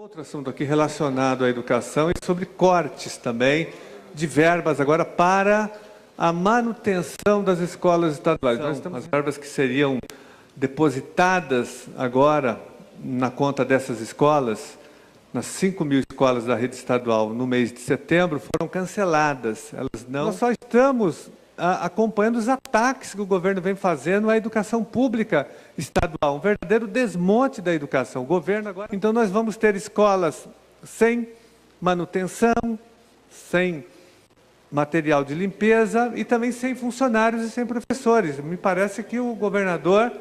Outro assunto aqui relacionado à educação e sobre cortes também de verbas agora para a manutenção das escolas estaduais. Nós temos as verbas que seriam depositadas agora na conta dessas escolas, nas 5.000 escolas da rede estadual no mês de setembro, foram canceladas. Nós só estamos acompanhando os ataques que o governo vem fazendo à educação pública estadual, um verdadeiro desmonte da educação. O governo agora... Então nós vamos ter escolas sem manutenção, sem material de limpeza e também sem funcionários e sem professores. Me parece que o governador,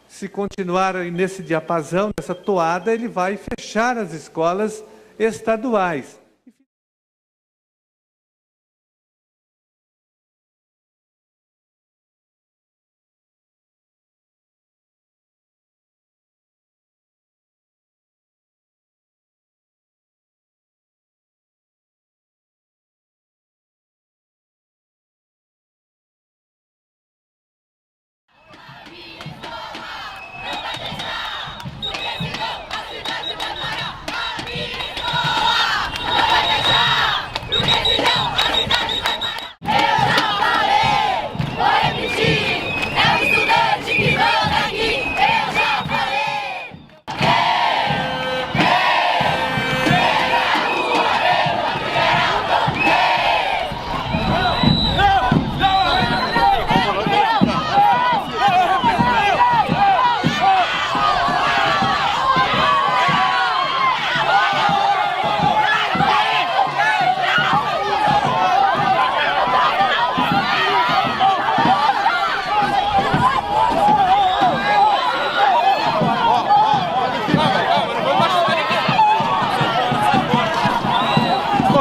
se continuar nesse diapasão, nessa toada, ele vai fechar as escolas estaduais.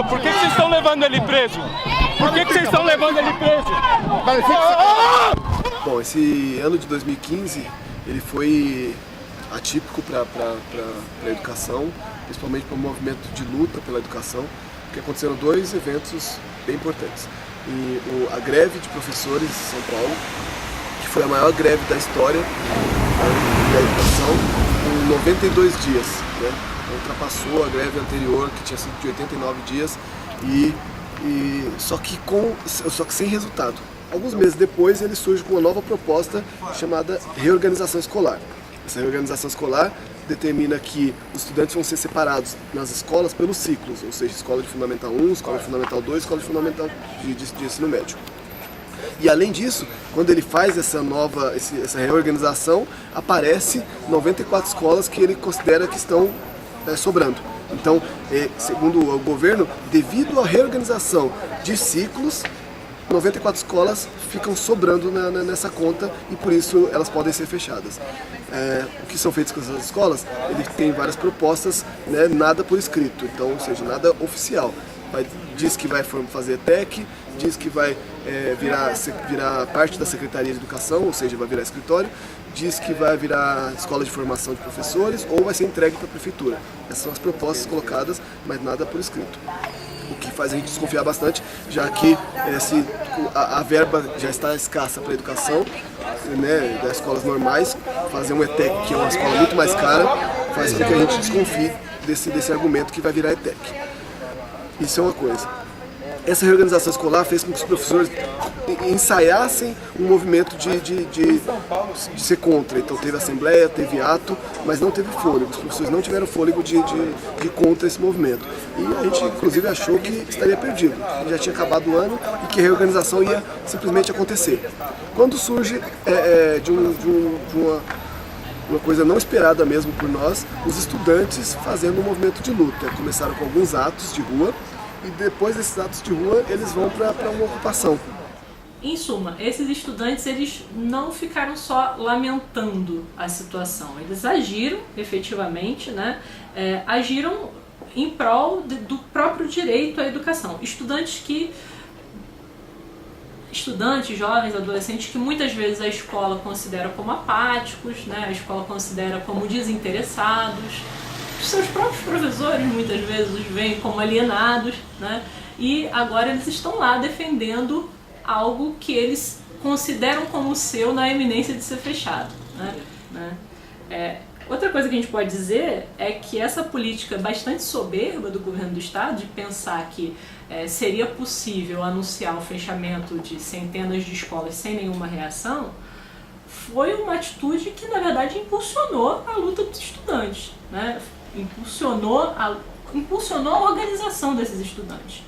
Por que vocês estão levando ele preso? Por que vocês estão levando ele preso? Bom, esse ano de 2015, ele foi atípico para a educação, principalmente para o movimento de luta pela educação, porque aconteceram dois eventos bem importantes. A greve de professores de São Paulo, que foi a maior greve da história da educação, em 92 dias, né? Ultrapassou a greve anterior, que tinha sido de 89 dias, só que sem resultado. Alguns meses depois, ele surge com uma nova proposta chamada reorganização escolar. Essa reorganização escolar determina que os estudantes vão ser separados nas escolas pelos ciclos, ou seja, escola de Fundamental 1, escola de Fundamental 2, escola de Fundamental de ensino médio. E além disso, quando ele faz essa reorganização, aparece 94 escolas que ele considera que estão sobrando. Então, segundo o governo, devido à reorganização de ciclos, 94 escolas ficam sobrando nessa conta e por isso elas podem ser fechadas. O que são feitos com essas escolas? Ele tem várias propostas, né, nada por escrito, então, ou seja, nada oficial. Diz que vai fazer ETEC, diz que vai virar parte da Secretaria de Educação, ou seja, vai virar escritório, diz que vai virar escola de formação de professores ou vai ser entregue para a prefeitura. Essas são as propostas colocadas, mas nada por escrito. O que faz a gente desconfiar bastante, já que a verba já está escassa para a educação, né, das escolas normais, fazer um ETEC, que é uma escola muito mais cara, faz com que a gente desconfie desse argumento que vai virar ETEC. Isso é uma coisa. Essa reorganização escolar fez com que os professores ensaiassem um movimento de ser contra. Então teve assembleia, teve ato, mas não teve fôlego. Os professores não tiveram fôlego de contra esse movimento. E a gente, inclusive, achou que estaria perdido. Já tinha acabado o ano e que a reorganização ia simplesmente acontecer. Quando surge uma coisa não esperada mesmo por nós, os estudantes fazendo um movimento de luta. Começaram com alguns atos de rua e depois desses atos de rua eles vão para uma ocupação. Em suma, esses estudantes eles não ficaram só lamentando a situação, eles agiram efetivamente, né? Agiram em prol do próprio direito à educação. Estudantes, jovens, adolescentes que muitas vezes a escola considera como apáticos, né? A escola considera como desinteressados. Os seus próprios professores muitas vezes os veem como alienados, né? E agora eles estão lá defendendo algo que eles consideram como seu na eminência de ser fechado, né? Outra coisa que a gente pode dizer é que essa política bastante soberba do governo do estado, de pensar que seria possível anunciar o fechamento de centenas de escolas sem nenhuma reação, foi uma atitude que, na verdade, impulsionou a luta dos estudantes, né? Impulsionou a organização desses estudantes.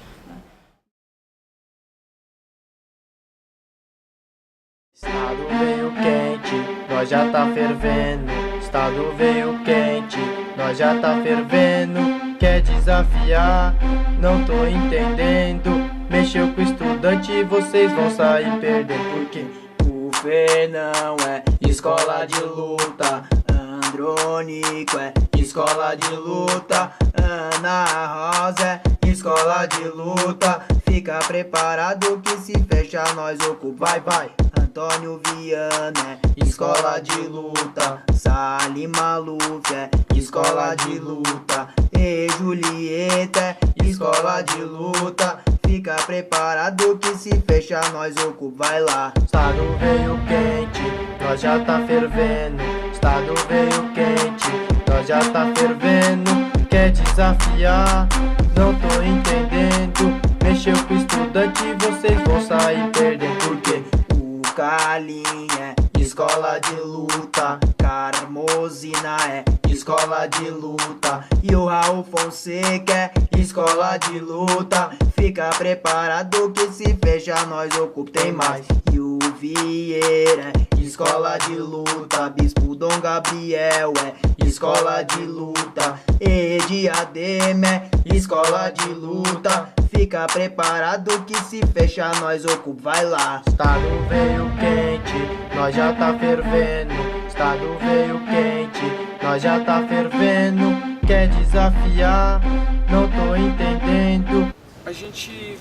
Estado veio quente, nós já tá fervendo. Estado veio quente, nós já tá fervendo. Quer desafiar? Não tô entendendo. Mexeu com o estudante, vocês vão sair perdendo. Porque o Fernão é escola de luta, Andrônico é escola de luta, Ana Rosa é escola de luta. Fica preparado que se fecha nós ocupa, vai. Antônio Viana é escola de luta, Salim Maluf é escola de luta, e Julieta é escola de luta. Fica preparado que se fecha nós ocupa, vai lá. Estado veio quente, nós já tá fervendo. Estado veio quente, nós já tá fervendo. Quer desafiar? Não tô entendendo. Mexeu com o estudante, vocês vão sair perdendo. Porque o Calim é escola de luta, Carmozina é escola de luta, e o Raul Fonseca é escola de luta. Fica preparado que se fecha nós ocupa, tem mais. E o Vieira é escola de luta, Bispo Dom Gabriel é escola de luta, e Diadema é escola de luta. Fica preparado que se fecha nós ocupa, vai lá. Estado veio quente, nós já tá fervendo. Estado veio quente, nós já tá fervendo. Quer desafiar? Não tô entendendo. A gente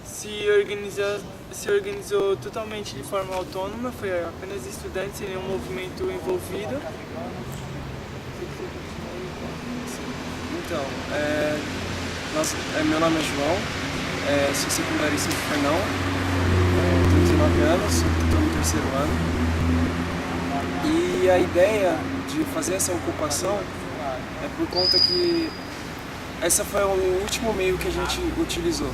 se organizou totalmente de forma autônoma, foi apenas estudantes, sem nenhum movimento envolvido. Então, meu nome é João, sou secundarista de Fernão, tenho 19 anos, estou no terceiro ano. E a ideia de fazer essa ocupação é por conta que esse foi o último meio que a gente utilizou.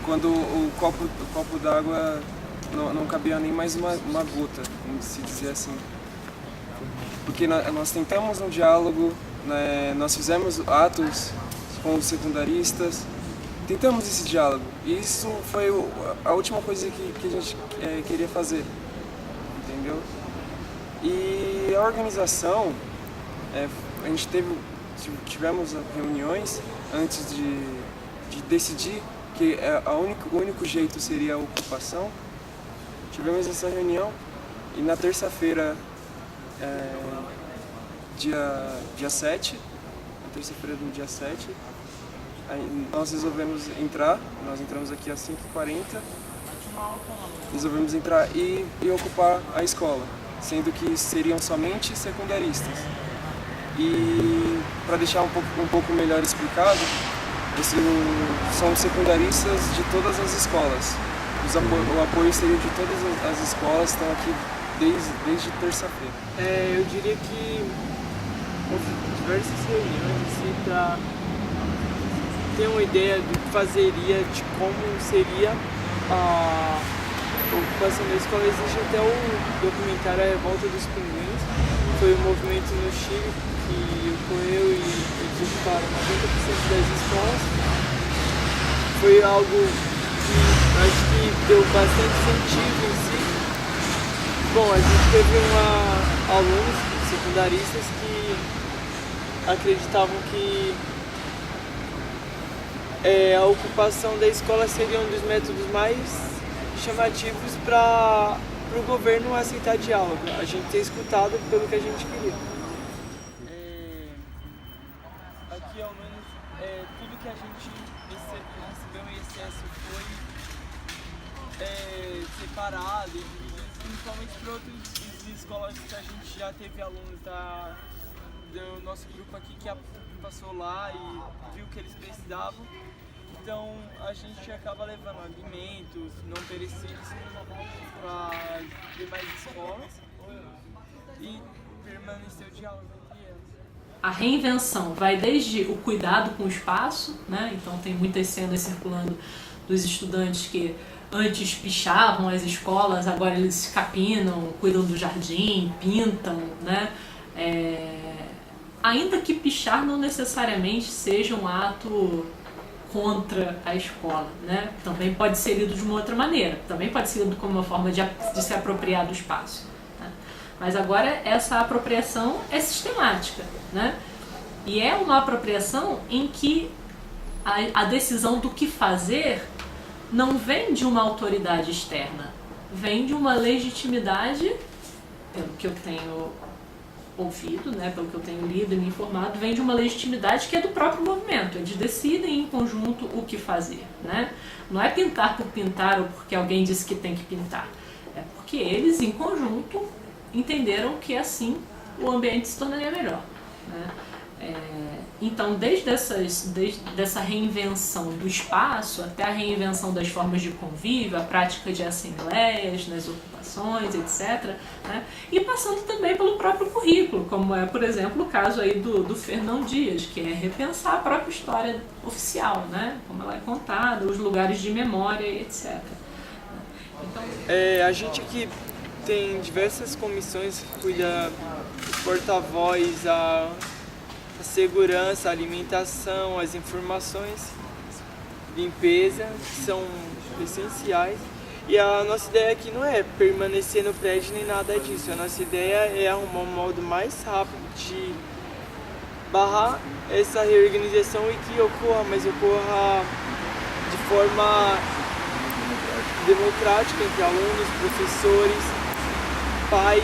Quando o copo d'água não cabia nem mais uma gota, vamos se dizer assim. Porque nós tentamos um diálogo, né, nós fizemos atos com os secundaristas, tentamos esse diálogo. E isso foi a última coisa que a gente queria fazer, entendeu? E a organização, a gente tivemos reuniões antes de decidir que o único jeito seria a ocupação. Tivemos essa reunião e na terça-feira, dia 7, na terça-feira do dia 7, nós resolvemos entrar, nós entramos aqui às 5h40, resolvemos entrar e ocupar a escola, sendo que seriam somente secundaristas. E para deixar um pouco melhor explicado, são secundaristas de todas as escolas. O apoio seria de todas as escolas, estão aqui desde terça-feira. Eu diria que houve diversas reuniões para ter uma ideia do que fazeria, de como seria a ocupação da escola. Existe até o documentário A Revolta dos Pinguins, foi um movimento no Chile que ocorreu e eles ocuparam 90% das escolas. Foi algo que acho que deu bastante incentivo em si. Bom, a gente teve alunos secundaristas que acreditavam que a ocupação da escola seria um dos métodos mais chamativos para o governo aceitar diálogo, a gente ter escutado pelo que a gente queria. Aqui, ao menos, tudo que a gente recebeu em excesso foi separado e dividido, principalmente para outras escolas que a gente já teve alunos do nosso grupo aqui que passou lá e viu o que eles precisavam. Então a gente acaba levando alimentos não perecíveis para demais escolas. E permanecer o diálogo entre eles. A reinvenção vai desde o cuidado com o espaço, né? Então tem muitas cenas circulando dos estudantes que antes pichavam as escolas, agora eles capinam, cuidam do jardim, pintam, né? Ainda que pichar não necessariamente seja um ato contra a escola, né? Também pode ser lido de uma outra maneira, também pode ser lido como uma forma de se apropriar do espaço, né? Mas agora essa apropriação é sistemática, né? E é uma apropriação em que a decisão do que fazer não vem de uma autoridade externa, vem de uma legitimidade, pelo que eu tenho ouvido, né, pelo que eu tenho lido e me informado, vem de uma legitimidade que é do próprio movimento. Eles decidem em conjunto o que fazer, né? Não é pintar por pintar ou porque alguém disse que tem que pintar. É porque eles, em conjunto, entenderam que assim o ambiente se tornaria melhor, né? Então, desde essa reinvenção do espaço até a reinvenção das formas de convívio, a prática de assembleias nas ocupações, etc., né? E passando também pelo próprio currículo, como é, por exemplo, o caso aí do Fernão Dias, que é repensar a própria história oficial, né? Como ela é contada, os lugares de memória, etc. Então, a gente aqui tem diversas comissões que cuida dos porta-voz, a segurança, a alimentação, as informações, limpeza, que são essenciais. E a nossa ideia aqui não é permanecer no prédio nem nada disso. A nossa ideia é arrumar um modo mais rápido de barrar essa reorganização e que ocorra, mas ocorra de forma democrática entre alunos, professores, pais,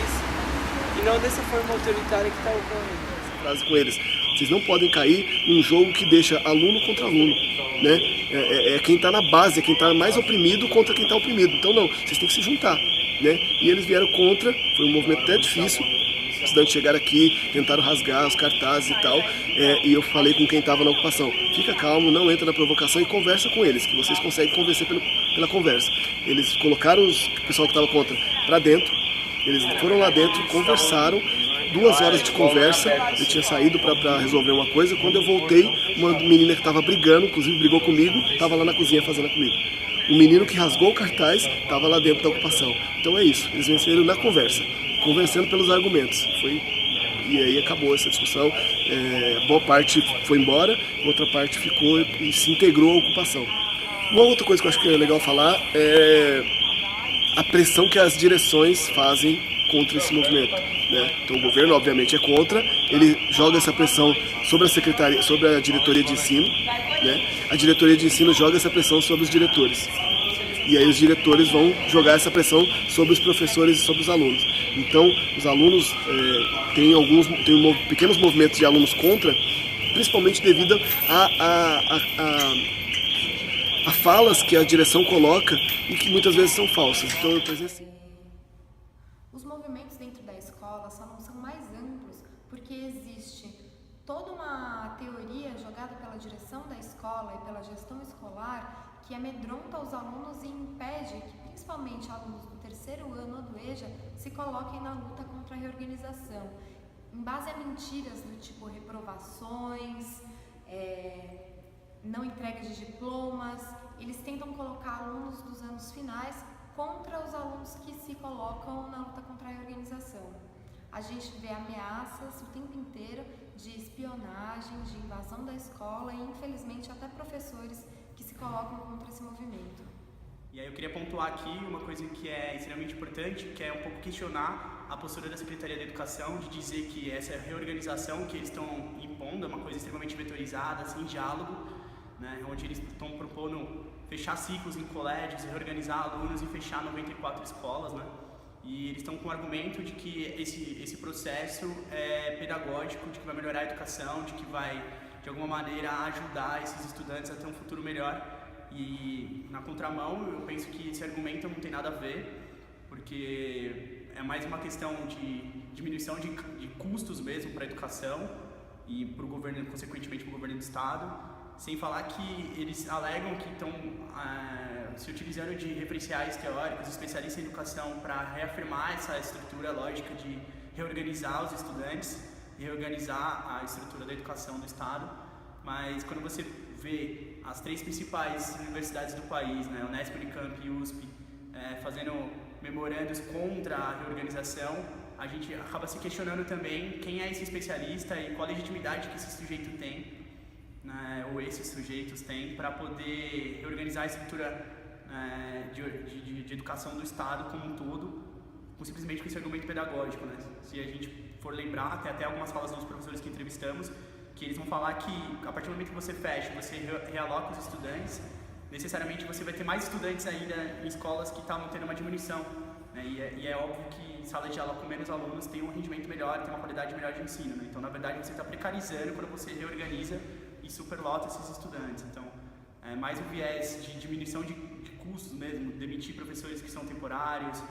e não dessa forma autoritária que está ocorrendo. Frase com eles: vocês não podem cair num jogo que deixa aluno contra aluno, né? É quem está na base, é quem está mais oprimido contra quem está oprimido. Então não, vocês têm que se juntar, né? E eles vieram contra, foi um movimento até difícil. Os estudantes chegaram aqui, tentaram rasgar os cartazes e tal, e eu falei com quem estava na ocupação: fica calmo, não entra na provocação e conversa com eles, que vocês conseguem convencer pela conversa. Eles colocaram o pessoal que estava contra para dentro, eles foram lá dentro, conversaram. 2 horas de conversa, eu tinha saído para resolver uma coisa. Quando eu voltei, uma menina que estava brigando, inclusive brigou comigo, estava lá na cozinha fazendo a comida. O menino que rasgou o cartaz estava lá dentro da ocupação. Então é isso, eles venceram na conversa, convencendo pelos argumentos. E aí acabou essa discussão, boa parte foi embora, outra parte ficou e se integrou à ocupação. Uma outra coisa que eu acho que é legal falar é a pressão que as direções fazem contra esse movimento, né? Então o governo obviamente é contra, ele joga essa pressão sobre a secretaria, sobre a diretoria de ensino, né? A diretoria de ensino joga essa pressão sobre os diretores, e aí os diretores vão jogar essa pressão sobre os professores e sobre os alunos. Então os alunos tem pequenos movimentos de alunos contra, principalmente devido a falas que a direção coloca e que muitas vezes são falsas. Então eu presenciei. Os movimentos dentro da escola só não são mais amplos porque existe toda uma teoria jogada pela direção da escola e pela gestão escolar que amedronta os alunos e impede que principalmente alunos do 3º ano do EJA se coloquem na luta contra a reorganização, em base a mentiras do tipo reprovações, não entrega de diplomas. Eles tentam colocar alunos dos anos finais contra os alunos que se colocam na luta contra a reorganização. A gente vê ameaças o tempo inteiro de espionagem, de invasão da escola e, infelizmente, até professores que se colocam contra esse movimento. E aí eu queria pontuar aqui uma coisa que é extremamente importante, que é um pouco questionar a postura da Secretaria da Educação de dizer que essa reorganização que eles estão impondo é uma coisa extremamente vetorizada, sem diálogo, né, onde eles estão propondo fechar ciclos em colégios, reorganizar alunos e fechar 94 escolas, né? E eles estão com o argumento de que esse processo é pedagógico, de que vai melhorar a educação, de que vai, de alguma maneira, ajudar esses estudantes a ter um futuro melhor. E, na contramão, eu penso que esse argumento não tem nada a ver, porque é mais uma questão de diminuição de custos mesmo para a educação e para o governo, consequentemente, para o governo do Estado. Sem falar que eles alegam que estão se utilizando de referenciais teóricos, especialistas em educação, para reafirmar essa estrutura lógica de reorganizar os estudantes, reorganizar a estrutura da educação do Estado, mas quando você vê as 3 principais universidades do país, né, Unesp, Unicamp e USP, fazendo memorandos contra a reorganização, a gente acaba se questionando também quem é esse especialista e qual a legitimidade que esse sujeito tem, né, ou esses sujeitos têm, para poder reorganizar a estrutura de educação do Estado como um todo, simplesmente com esse argumento pedagógico, né? Se a gente for lembrar, tem até algumas falas dos professores que entrevistamos, que eles vão falar que a partir do momento que você fecha, você realoca os estudantes, necessariamente você vai ter mais estudantes ainda em escolas que estavam tendo uma diminuição, né? E é óbvio que sala de aula com menos alunos tem um rendimento melhor, tem uma qualidade melhor de ensino, né? Então, na verdade, você está precarizando quando você reorganiza e superlota esses estudantes. Então, mais um viés de diminuição de custos mesmo, demitir professores que são temporários,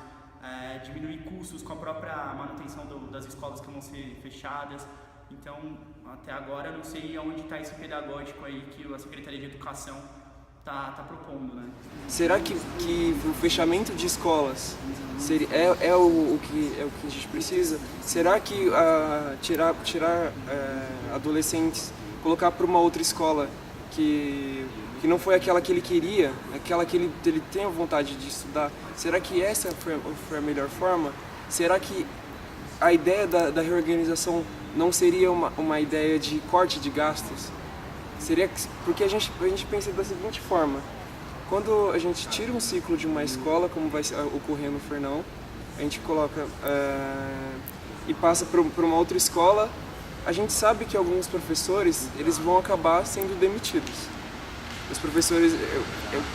diminuir custos com a própria manutenção das escolas que vão ser fechadas. Então, até agora, eu não sei aonde está esse pedagógico aí que a Secretaria de Educação está propondo, né? Será que o fechamento de escolas é o que a gente precisa? Será que tirar adolescentes, colocar para uma outra escola que não foi aquela que ele queria, aquela que ele tem a vontade de estudar, será que essa foi a melhor forma? Será que a ideia da reorganização não seria uma ideia de corte de gastos? Porque a gente pensa da seguinte forma: quando a gente tira um ciclo de uma escola, como vai ocorrer no Fernão, a gente coloca e passa para uma outra escola, a gente sabe que alguns professores eles vão acabar sendo demitidos. Os professores,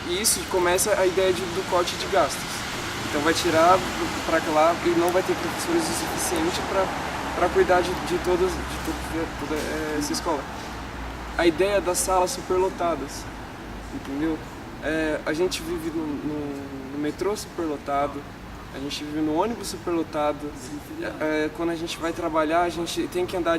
e isso começa a ideia do corte de gastos. Então vai tirar para lá e não vai ter professores o suficiente para cuidar de toda essa escola. A ideia das salas superlotadas, entendeu? A gente vive no metrô superlotado, a gente vive no ônibus superlotado. Quando a gente vai trabalhar, a gente tem que andar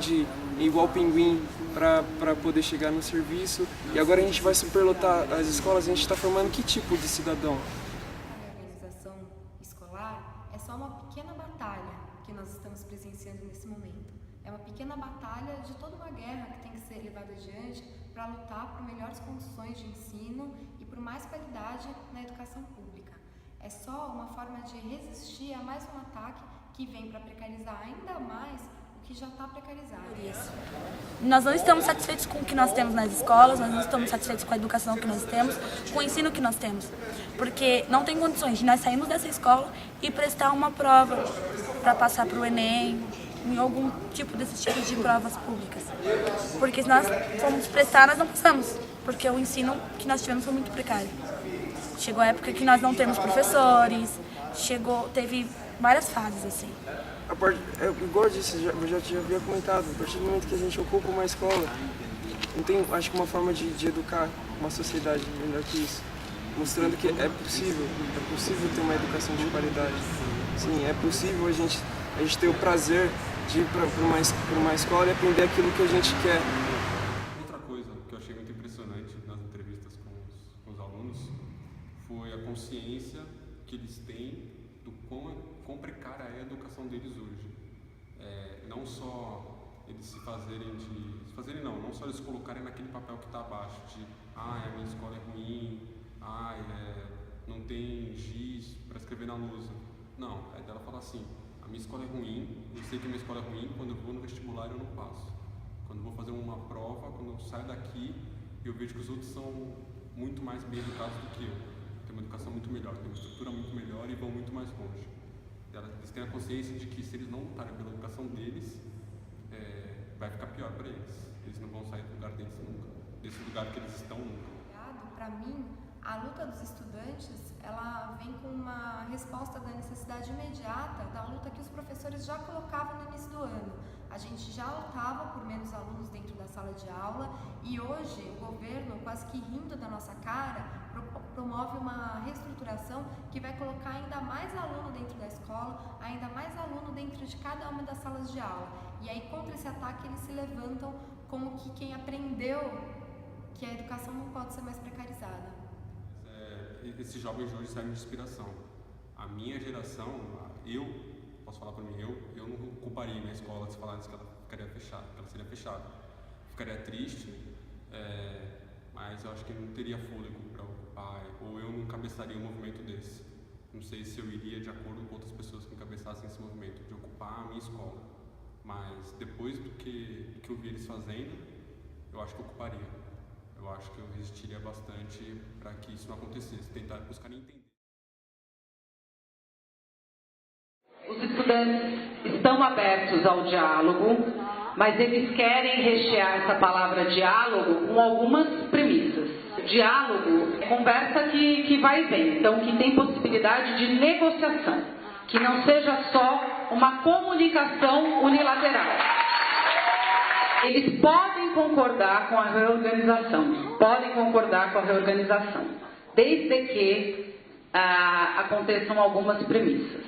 igual pinguim para poder chegar no serviço. E agora a gente vai superlotar as escolas, a gente está formando que tipo de cidadão? A organização escolar é só uma pequena batalha que nós estamos presenciando nesse momento. É uma pequena batalha de toda uma guerra que tem que ser levada adiante para lutar por melhores condições de ensino e por mais qualidade na educação pública. É só uma forma de resistir a mais um ataque que vem para precarizar ainda mais o que já está precarizado. Nós não estamos satisfeitos com o que nós temos nas escolas, nós não estamos satisfeitos com a educação que nós temos, com o ensino que nós temos, porque não tem condições de nós sairmos dessa escola e prestar uma prova para passar para o Enem, em algum tipo desses tipos de provas públicas. Porque se nós formos prestar, nós não passamos, porque o ensino que nós tivemos foi muito precário. Chegou a época que nós não temos professores, teve várias fases assim. Igual eu disse, eu já havia comentado, a partir do momento que a gente ocupa uma escola, não tem, acho que uma forma de educar uma sociedade melhor que isso, mostrando que é possível ter uma educação de qualidade. Sim, é possível a gente ter o prazer de ir para uma escola e aprender aquilo que a gente quer. Outra coisa que eu achei muito impressionante nas entrevistas com os alunos foi a consciência que eles têm do quão precária é a educação deles hoje. Não só eles não só eles colocarem naquele papel que está abaixo de a minha escola é ruim, não tem giz para escrever na lousa. Não, é dela falar assim: a minha escola é ruim, eu sei que a minha escola é ruim, quando eu vou no vestibular eu não passo. Quando eu vou fazer uma prova, quando eu saio daqui, eu vejo que os outros são muito mais bem educados do que eu. Tem uma educação muito melhor, tem uma estrutura muito melhor e vão muito mais longe. Eles têm a consciência de que se eles não lutarem pela educação deles, vai ficar pior para eles. Eles não vão sair do lugar deles nunca, desse lugar que eles estão nunca. Para mim, a luta dos estudantes, ela vem com uma resposta da necessidade imediata da luta que os professores já colocavam no início do ano. A gente já lutava por menos alunos dentro da sala de aula e hoje o governo, quase que rindo da nossa cara, promove uma reestruturação que vai colocar ainda mais aluno dentro da escola, ainda mais aluno dentro de cada uma das salas de aula. E aí, contra esse ataque, eles se levantam como que quem aprendeu que a educação não pode ser mais precarizada. Esses jovens de hoje servem de inspiração. A minha geração, eu posso falar por mim, eu não ocuparia minha escola se falasse que ela ficaria fechada, que ela seria fechada. Ficaria triste, mas eu acho que não teria fôlego para ocupar, ou eu não encabeçaria um movimento desse. Não sei se eu iria de acordo com outras pessoas que encabeçassem esse movimento, de ocupar a minha escola. Mas depois do que eu vi eles fazendo, eu acho que eu ocuparia. Eu acho que eu resistiria bastante para que isso não acontecesse, tentar buscar entender. Os estudantes estão abertos ao diálogo, mas eles querem rechear essa palavra diálogo com algumas premissas. Diálogo é conversa que vai e vem, então que tem possibilidade de negociação, que não seja só uma comunicação unilateral. Eles podem concordar com a reorganização, desde que aconteçam algumas premissas.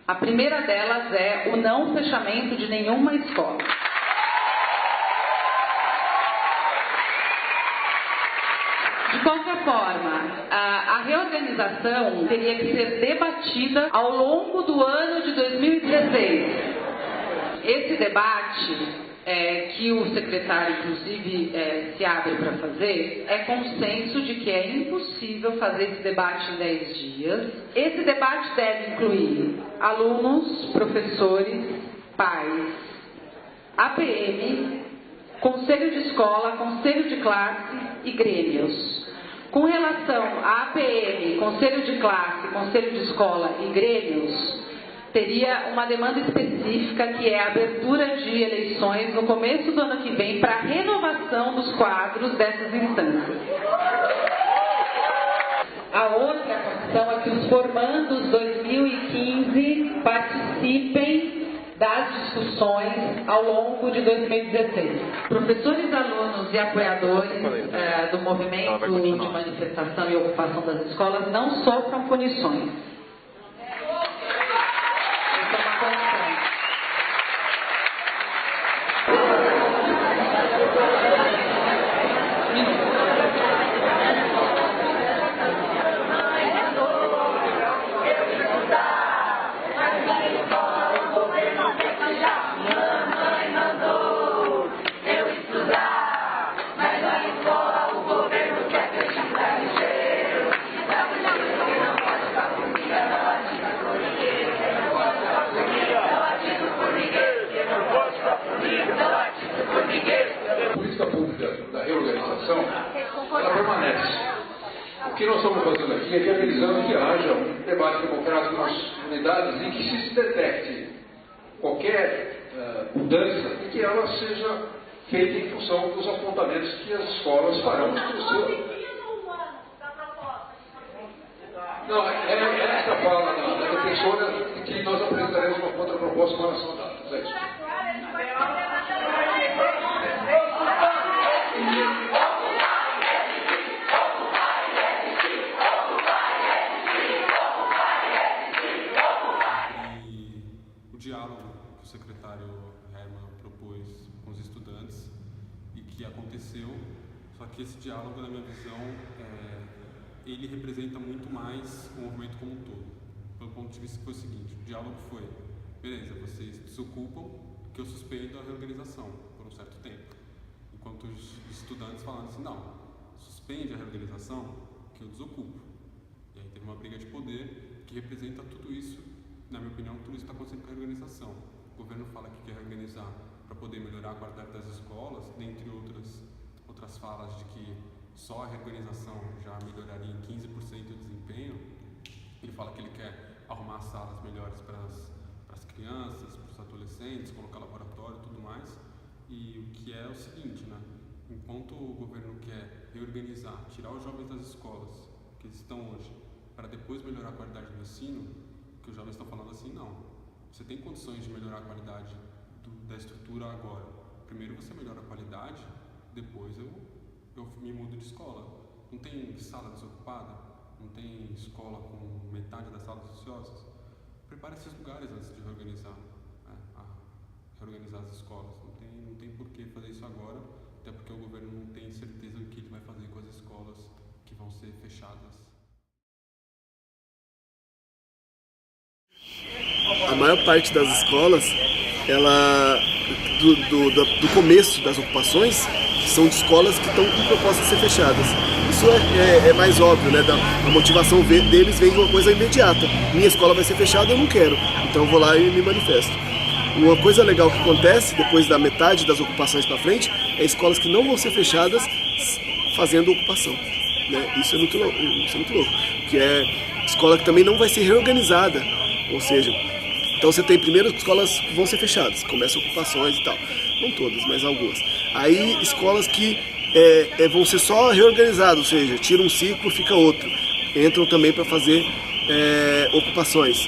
A primeira delas é o não fechamento de nenhuma escola. De qualquer forma, a reorganização teria que ser debatida ao longo do ano de 2016. Esse debate, que o secretário, inclusive, se abre para fazer, é consenso de que é impossível fazer esse debate em 10 dias. Esse debate deve incluir alunos, professores, pais, APM, conselho de escola, conselho de classe e grêmios. Com relação à APM, conselho de classe, conselho de escola e grêmios, teria uma demanda específica, que é a abertura de eleições no começo do ano que vem para a renovação dos quadros dessas instâncias. A outra condição é que os formandos 2015 participem das discussões ao longo de 2016. Professores, alunos e apoiadores do movimento de manifestação e ocupação das escolas não sofram punições. Essa é uma condição. A política pública da reorganização, ela permanece. O que nós estamos fazendo aqui é viabilizando que haja um debate democrático nas unidades em que se detecte qualquer mudança e que ela seja feita em função dos apontamentos que as escolas farão. Não, é essa fala da defensora de que nós apresentaremos uma contraproposta com relação a dados. É isso. O diálogo que o secretário Herman propôs com os estudantes e que aconteceu, só que esse diálogo, na minha visão, ele representa muito mais o movimento como um todo. Pelo ponto de vista que foi o seguinte: o diálogo foi, beleza, vocês se ocupam que eu suspendo a reorganização por um certo tempo. Enquanto os estudantes falaram assim, não, suspende a reorganização que eu desocupo. E aí teve uma briga de poder que representa tudo isso. Na minha opinião, tudo isso está acontecendo com a reorganização. O governo fala que quer reorganizar para poder melhorar a qualidade das escolas, dentre outras falas de que só a reorganização já melhoraria em 15% o desempenho. Ele fala que ele quer arrumar salas melhores para as crianças, para os adolescentes, colocar laboratório e tudo mais. E o que é o seguinte, né? Enquanto o governo quer reorganizar, tirar os jovens das escolas que estão hoje, para depois melhorar a qualidade do ensino, que os jovens estão falando assim, não. Você tem condições de melhorar a qualidade da estrutura agora. Primeiro você melhora a qualidade, depois eu me mudo de escola. Não tem sala desocupada? Não tem escola com metade das salas ociosas? Prepare esses lugares antes de reorganizar as escolas. Não tem por que fazer isso agora, até porque o governo não tem certeza do que ele vai fazer com as escolas que vão ser fechadas. a maior parte das escolas, ela, do começo das ocupações, são de escolas que estão com propostas de ser fechadas. Isso é mais óbvio, né? A motivação deles vem de uma coisa imediata. Minha escola vai ser fechada, eu não quero, então eu vou lá e me manifesto. Uma coisa legal que acontece depois da metade das ocupações para frente é escolas que não vão ser fechadas fazendo ocupação, né? Isso é muito louco, que é escola que também não vai ser reorganizada, ou seja, então você tem primeiro escolas que vão ser fechadas, começam ocupações e tal, não todas, mas algumas. Aí escolas que vão ser só reorganizadas, ou seja, tira um ciclo, fica outro, entram também para fazer ocupações.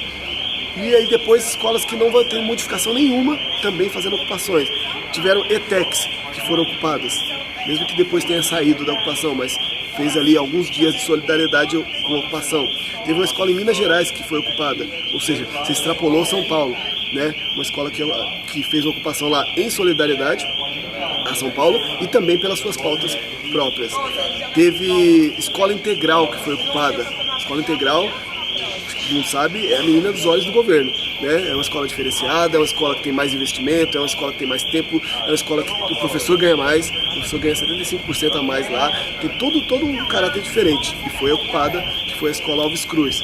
E aí depois escolas que não vão ter modificação nenhuma, também fazendo ocupações. Tiveram ETECs que foram ocupadas, mesmo que depois tenha saído da ocupação, mas fez ali alguns dias de solidariedade com a ocupação. Teve uma escola em Minas Gerais que foi ocupada, ou seja, se extrapolou São Paulo, né? Uma escola que fez ocupação lá em solidariedade a São Paulo e também pelas suas pautas próprias. Teve escola integral que foi ocupada. Escola integral, não sabe, é a menina dos olhos do governo, né? É uma escola diferenciada, é uma escola que tem mais investimento, é uma escola que tem mais tempo, é uma escola que o professor ganha mais, o professor ganha 75% a mais lá, tem todo um caráter diferente. E foi ocupada, que foi a escola Alves Cruz.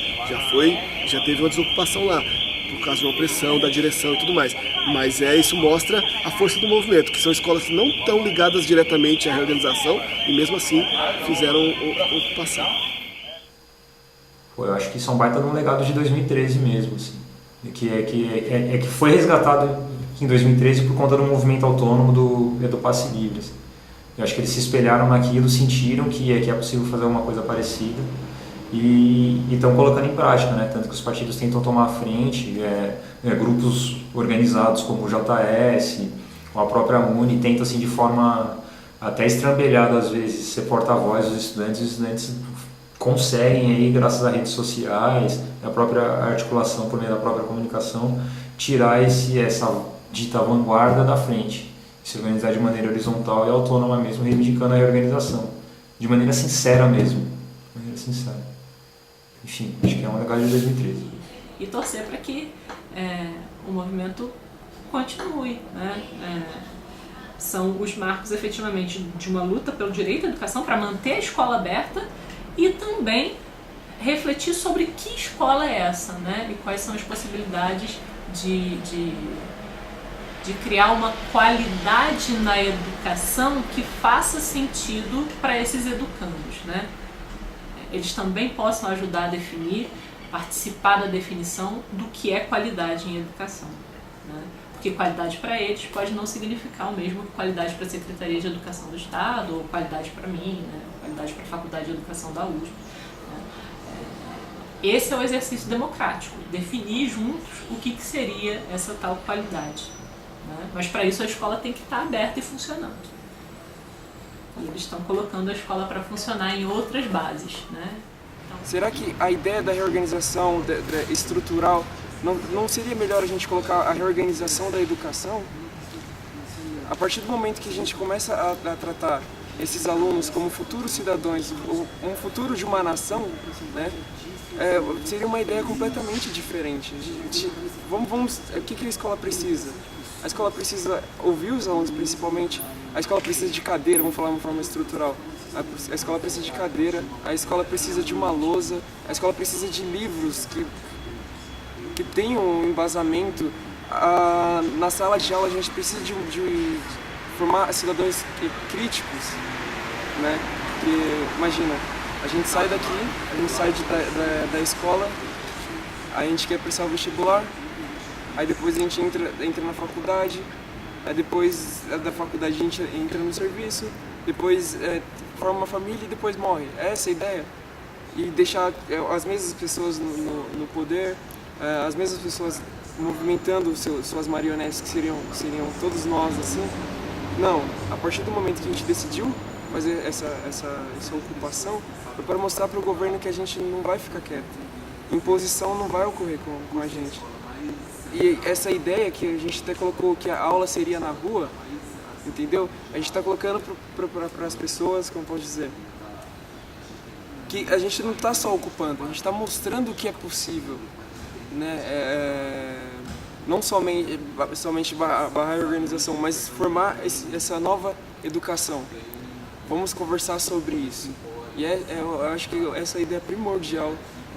Já teve uma desocupação lá, por causa de uma pressão da direção e tudo mais. Mas isso mostra a força do movimento, que são escolas que não estão ligadas diretamente à reorganização e mesmo assim fizeram ocupação. Eu acho que isso é um baita de um legado de 2013 mesmo, assim, que foi resgatado em 2013 por conta do movimento autônomo do Passe Livre. Assim. Eu acho que eles se espelharam naquilo, sentiram que é possível fazer uma coisa parecida e estão colocando em prática, né? Tanto que os partidos tentam tomar a frente, grupos organizados como o JS, ou a própria UNE, tentam assim, de forma até estrambelhada às vezes ser porta-voz dos estudantes, e os estudantes conseguem aí, graças a redes sociais, a própria articulação por meio da própria comunicação, tirar essa dita vanguarda da frente, se organizar de maneira horizontal e autônoma mesmo, reivindicando a reorganização, de maneira sincera mesmo, Enfim, acho que é um legado de 2013. E torcer para que o movimento continue, né? São os marcos efetivamente de uma luta pelo direito à educação, para manter a escola aberta e também refletir sobre que escola é essa, né? E quais são as possibilidades de criar uma qualidade na educação que faça sentido para esses educandos, né? Eles também possam ajudar a definir, participar da definição do que é qualidade em educação, né? Porque qualidade para eles pode não significar o mesmo que qualidade para a Secretaria de Educação do Estado, ou qualidade para mim, né? Qualidade para a Faculdade de Educação da USP. Né? Esse é o exercício democrático, definir juntos o que seria essa tal qualidade. Né? Mas para isso a escola tem que estar aberta e funcionando. E eles estão colocando a escola para funcionar em outras bases. Né? Então, será que a ideia da reorganização estrutural não seria melhor a gente colocar a reorganização da educação? A partir do momento que a gente começa a tratar esses alunos como futuros cidadãos, um futuro de uma nação, né? Seria uma ideia completamente diferente. O que a escola precisa? A escola precisa ouvir os alunos, principalmente. A escola precisa de cadeira, vamos falar de uma forma estrutural. A escola precisa de cadeira, a escola precisa de uma lousa, a escola precisa de livros que tenham um embasamento. Na sala de aula a gente precisa de formar cidadãos críticos, né? Porque, imagina, a gente sai daqui, a gente sai da escola, a gente quer prestar o vestibular, aí depois a gente entra na faculdade, aí depois da faculdade a gente entra no serviço, depois forma uma família e depois morre. É essa a ideia? E deixar as mesmas pessoas no poder, as mesmas pessoas movimentando suas marionetes, que seriam todos nós, assim. Não, a partir do momento que a gente decidiu fazer essa ocupação, foi para mostrar para o governo que a gente não vai ficar quieto. Imposição não vai ocorrer com a gente. E essa ideia que a gente até colocou que a aula seria na rua, entendeu? A gente está colocando para as pessoas, como posso dizer, que a gente não está só ocupando, a gente está mostrando o que é possível, né? não somente barrar a organização, mas formar essa nova educação. Vamos conversar sobre isso. E eu acho que essa ideia é primordial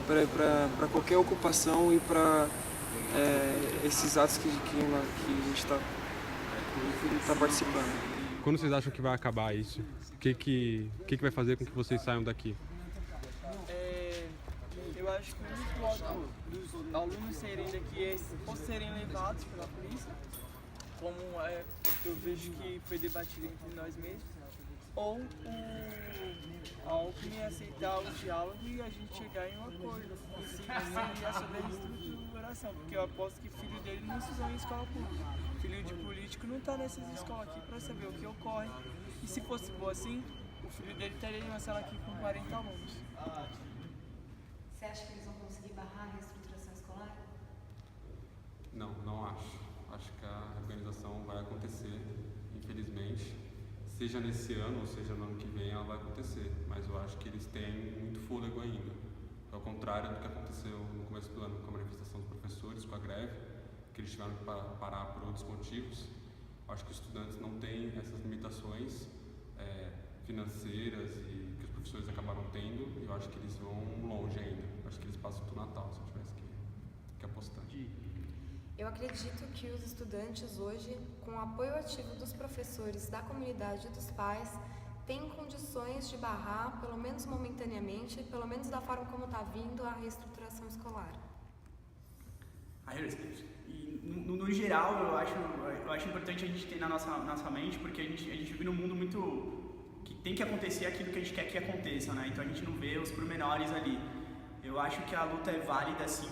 para qualquer ocupação e para esses atos que a gente está participando. Quando vocês acham que vai acabar isso? O que vai fazer com que vocês saiam daqui? Eu acho que o único modo dos alunos saírem daqui é ou serem levados pela polícia, como eu vejo que foi debatido entre nós mesmos, ou a Alckmin aceitar o diálogo e a gente chegar em um acordo. E sim, seria sobre a reestruturação, porque eu aposto que filho dele não estudou em escola pública. Filho de político não está nessas escolas aqui para saber o que ocorre. E se fosse bom assim, o filho dele estaria em uma sala aqui com 40 alunos. Você acha que eles vão conseguir barrar a reestruturação escolar? Não acho. Acho que a reorganização vai acontecer, infelizmente. Seja nesse ano ou seja no ano que vem, ela vai acontecer. Mas eu acho que eles têm muito fôlego ainda. Ao contrário do que aconteceu no começo do ano com a manifestação dos professores, com a greve, que eles tiveram que parar por outros motivos. Eu acho que os estudantes não têm essas limitações financeiras e que os professores acabaram tendo. E eu acho que eles vão longe ainda. Eu acho que eles passam pro Natal, se eu tivesse que apostar. Eu acredito que os estudantes hoje, com o apoio ativo dos professores, da comunidade e dos pais, têm condições de barrar, pelo menos momentaneamente, pelo menos da forma como está vindo, a reestruturação escolar. E no geral, eu acho importante a gente ter na nossa mente, porque a gente vive num mundo muito que tem que acontecer aquilo que a gente quer que aconteça, né? Então a gente não vê os pormenores ali. Eu acho que a luta é válida, sim,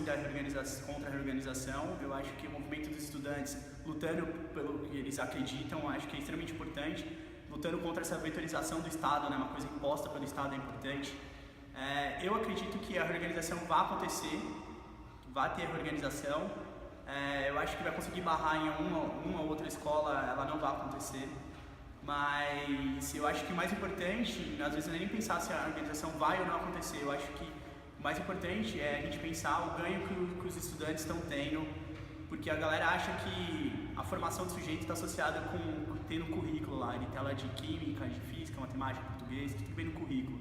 contra a reorganização. Eu acho que o movimento dos estudantes lutando pelo que eles acreditam, acho que é extremamente importante. Lutando contra essa vetorização do Estado, né? Uma coisa imposta pelo Estado é importante. Eu acredito que a reorganização vai acontecer, vai ter a reorganização. Eu acho que vai conseguir barrar em uma ou outra escola, ela não vai acontecer. Mas eu acho que o mais importante, às vezes, não é nem pensar se a organização vai ou não acontecer. Eu acho que o mais importante é a gente pensar o ganho que os estudantes estão tendo, porque a galera acha que a formação do sujeito está associada com ter no currículo lá, ele tem aula de química, de física, matemática, português, tudo bem no currículo.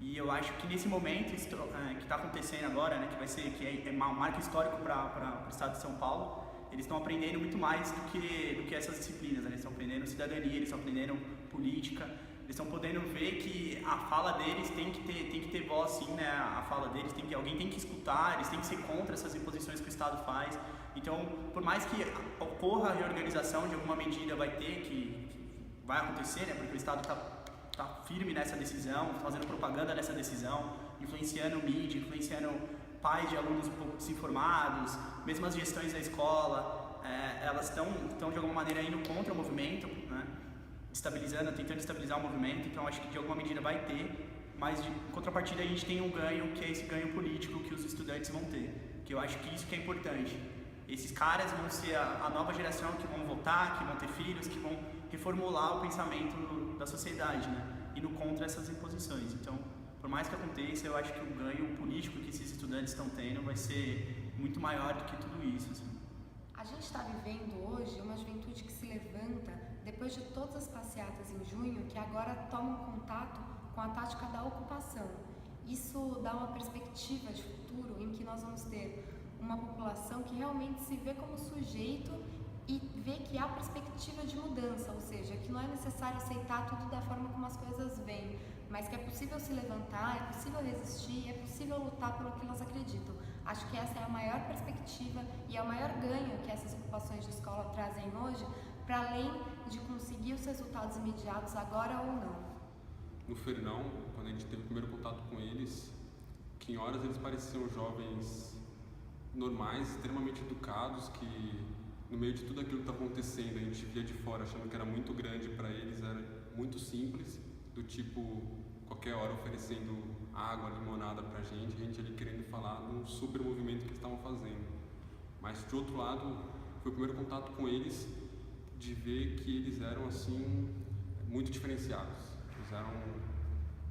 E eu acho que nesse momento que está acontecendo agora, né, que é um marco histórico para o estado de São Paulo, eles estão aprendendo muito mais do que essas disciplinas, né? Eles estão aprendendo cidadania, eles estão aprendendo política, eles estão podendo ver que a fala deles tem que ter voz, sim, né? A fala deles alguém tem que escutar, eles têm que ser contra essas imposições que o Estado faz. Então, por mais que ocorra a reorganização, de alguma medida vai acontecer, né? Porque o Estado está firme nessa decisão, fazendo propaganda nessa decisão, influenciando mídia, influenciando pais de alunos um pouco desinformados, mesmo as gestões da escola, elas estão de alguma maneira indo contra o movimento, né? Tentando estabilizar o movimento. Então acho que de alguma medida vai ter, mas em contrapartida a gente tem um ganho, que é esse ganho político que os estudantes vão ter, que eu acho que isso que é importante. Esses caras vão ser a nova geração que vão votar, que vão ter filhos, que vão reformular o pensamento da sociedade, né? Indo contra essas imposições. Então, por mais que aconteça, eu acho que o ganho político que esses estudantes estão tendo vai ser muito maior do que tudo isso, assim. A gente está vivendo hoje uma juventude que se levanta depois de todas as passeatas em junho, que agora tomam contato com a tática da ocupação. Isso dá uma perspectiva de futuro em que nós vamos ter uma população que realmente se vê como sujeito e vê que há perspectiva de mudança, ou seja, que não é necessário aceitar tudo da forma como as coisas vêm, mas que é possível se levantar, é possível resistir, é possível lutar pelo que elas acreditam. Acho que essa é a maior perspectiva e é o maior ganho que essas ocupações de escola trazem hoje, para além de conseguir os resultados imediatos agora ou não. No Fernão, quando a gente teve o primeiro contato com eles, que em horas eles pareciam jovens normais, extremamente educados, que no meio de tudo aquilo que está acontecendo, a gente via de fora achando que era muito grande, para eles era muito simples, do tipo, qualquer hora oferecendo água, limonada pra gente, a gente ali querendo falar de um super movimento que eles estavam fazendo. Mas de outro lado, foi o primeiro contato com eles de ver que eles eram assim, muito diferenciados.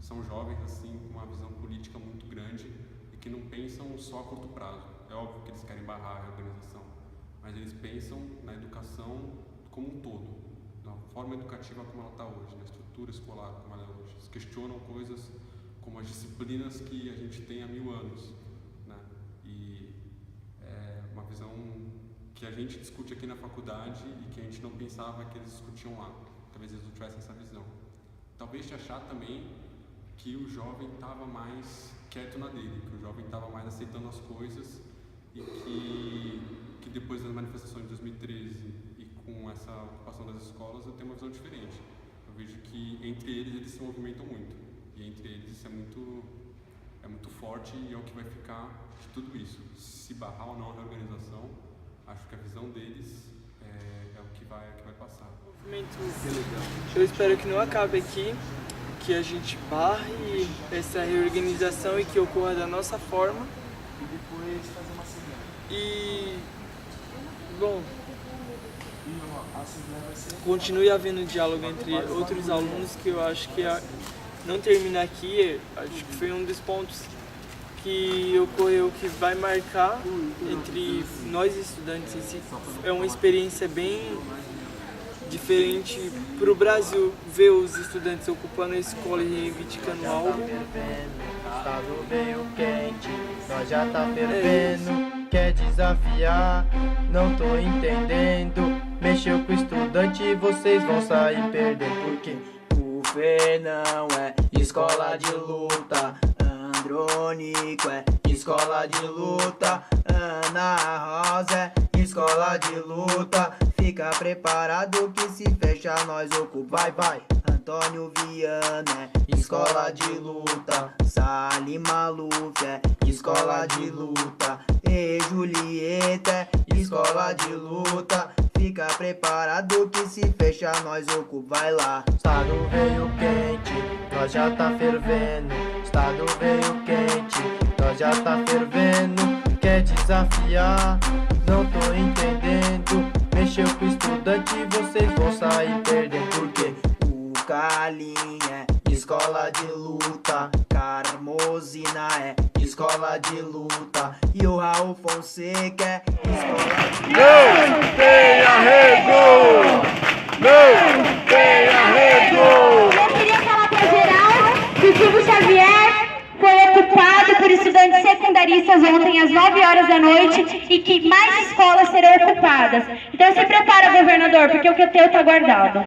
São jovens assim, com uma visão política muito grande e que não pensam só a curto prazo. É óbvio que eles querem barrar a organização, mas eles pensam na educação como um todo, na forma educativa como ela está hoje, na estrutura escolar como ela é hoje. Eles questionam coisas como as disciplinas que a gente tem há 1000 anos, né? E é uma visão que a gente discute aqui na faculdade e que a gente não pensava que eles discutiam lá. Talvez eles não tivessem essa visão. Talvez te achar também que o jovem estava mais quieto na dele, que o jovem estava mais aceitando as coisas e que depois das manifestações de 2013 e com essa ocupação das escolas eu tenho uma visão diferente. Eu vejo que entre eles se movimentam muito e entre eles isso é muito forte e é o que vai ficar de tudo isso. Se barrar ou não a reorganização, acho que a visão deles é o que vai passar. Eu espero que não acabe aqui, que a gente barre essa reorganização e que ocorra da nossa forma. E depois fazer uma assembleia. E, bom, continue havendo diálogo entre outros alunos, que eu acho que não termina aqui. Acho que foi um dos pontos que ocorreu que vai marcar entre nós estudantes em si. É uma experiência bem diferente para o Brasil ver os estudantes ocupando a escola e reivindicando algo. Estado veio quente, nós já tá fervendo. Quer desafiar? Não tô entendendo. Mexeu com o estudante, vocês vão sair perdendo. Porque o Fê não é escola de luta, Andrônico é escola de luta, Ana Rosa é escola de luta. Fica preparado que se fecha nós ocupa. Vai. Antônio Viana é escola de luta, Salim Maluf é escola de luta, e Julieta é escola de luta. Fica preparado que se fecha nós ocupa. Vai lá. Estado veio quente, nós já tá fervendo. Estado veio quente, nós já tá fervendo. Quer desafiar? Não tô entendendo. Mexeu com o estudante, vocês vão sair perdendo. Porque o Calim é escola de luta, Carmozina é escola de luta, e o Raul Fonseca é escola de luta. Não tem arrego! Não tem arrego! Eu queria falar pra geral que o Silvio Xavier foi ocupado por estudantes secundaristas ontem às 9 horas da noite e que mais escolas serão ocupadas. Então se prepara, governador, porque o que é teu tá guardado.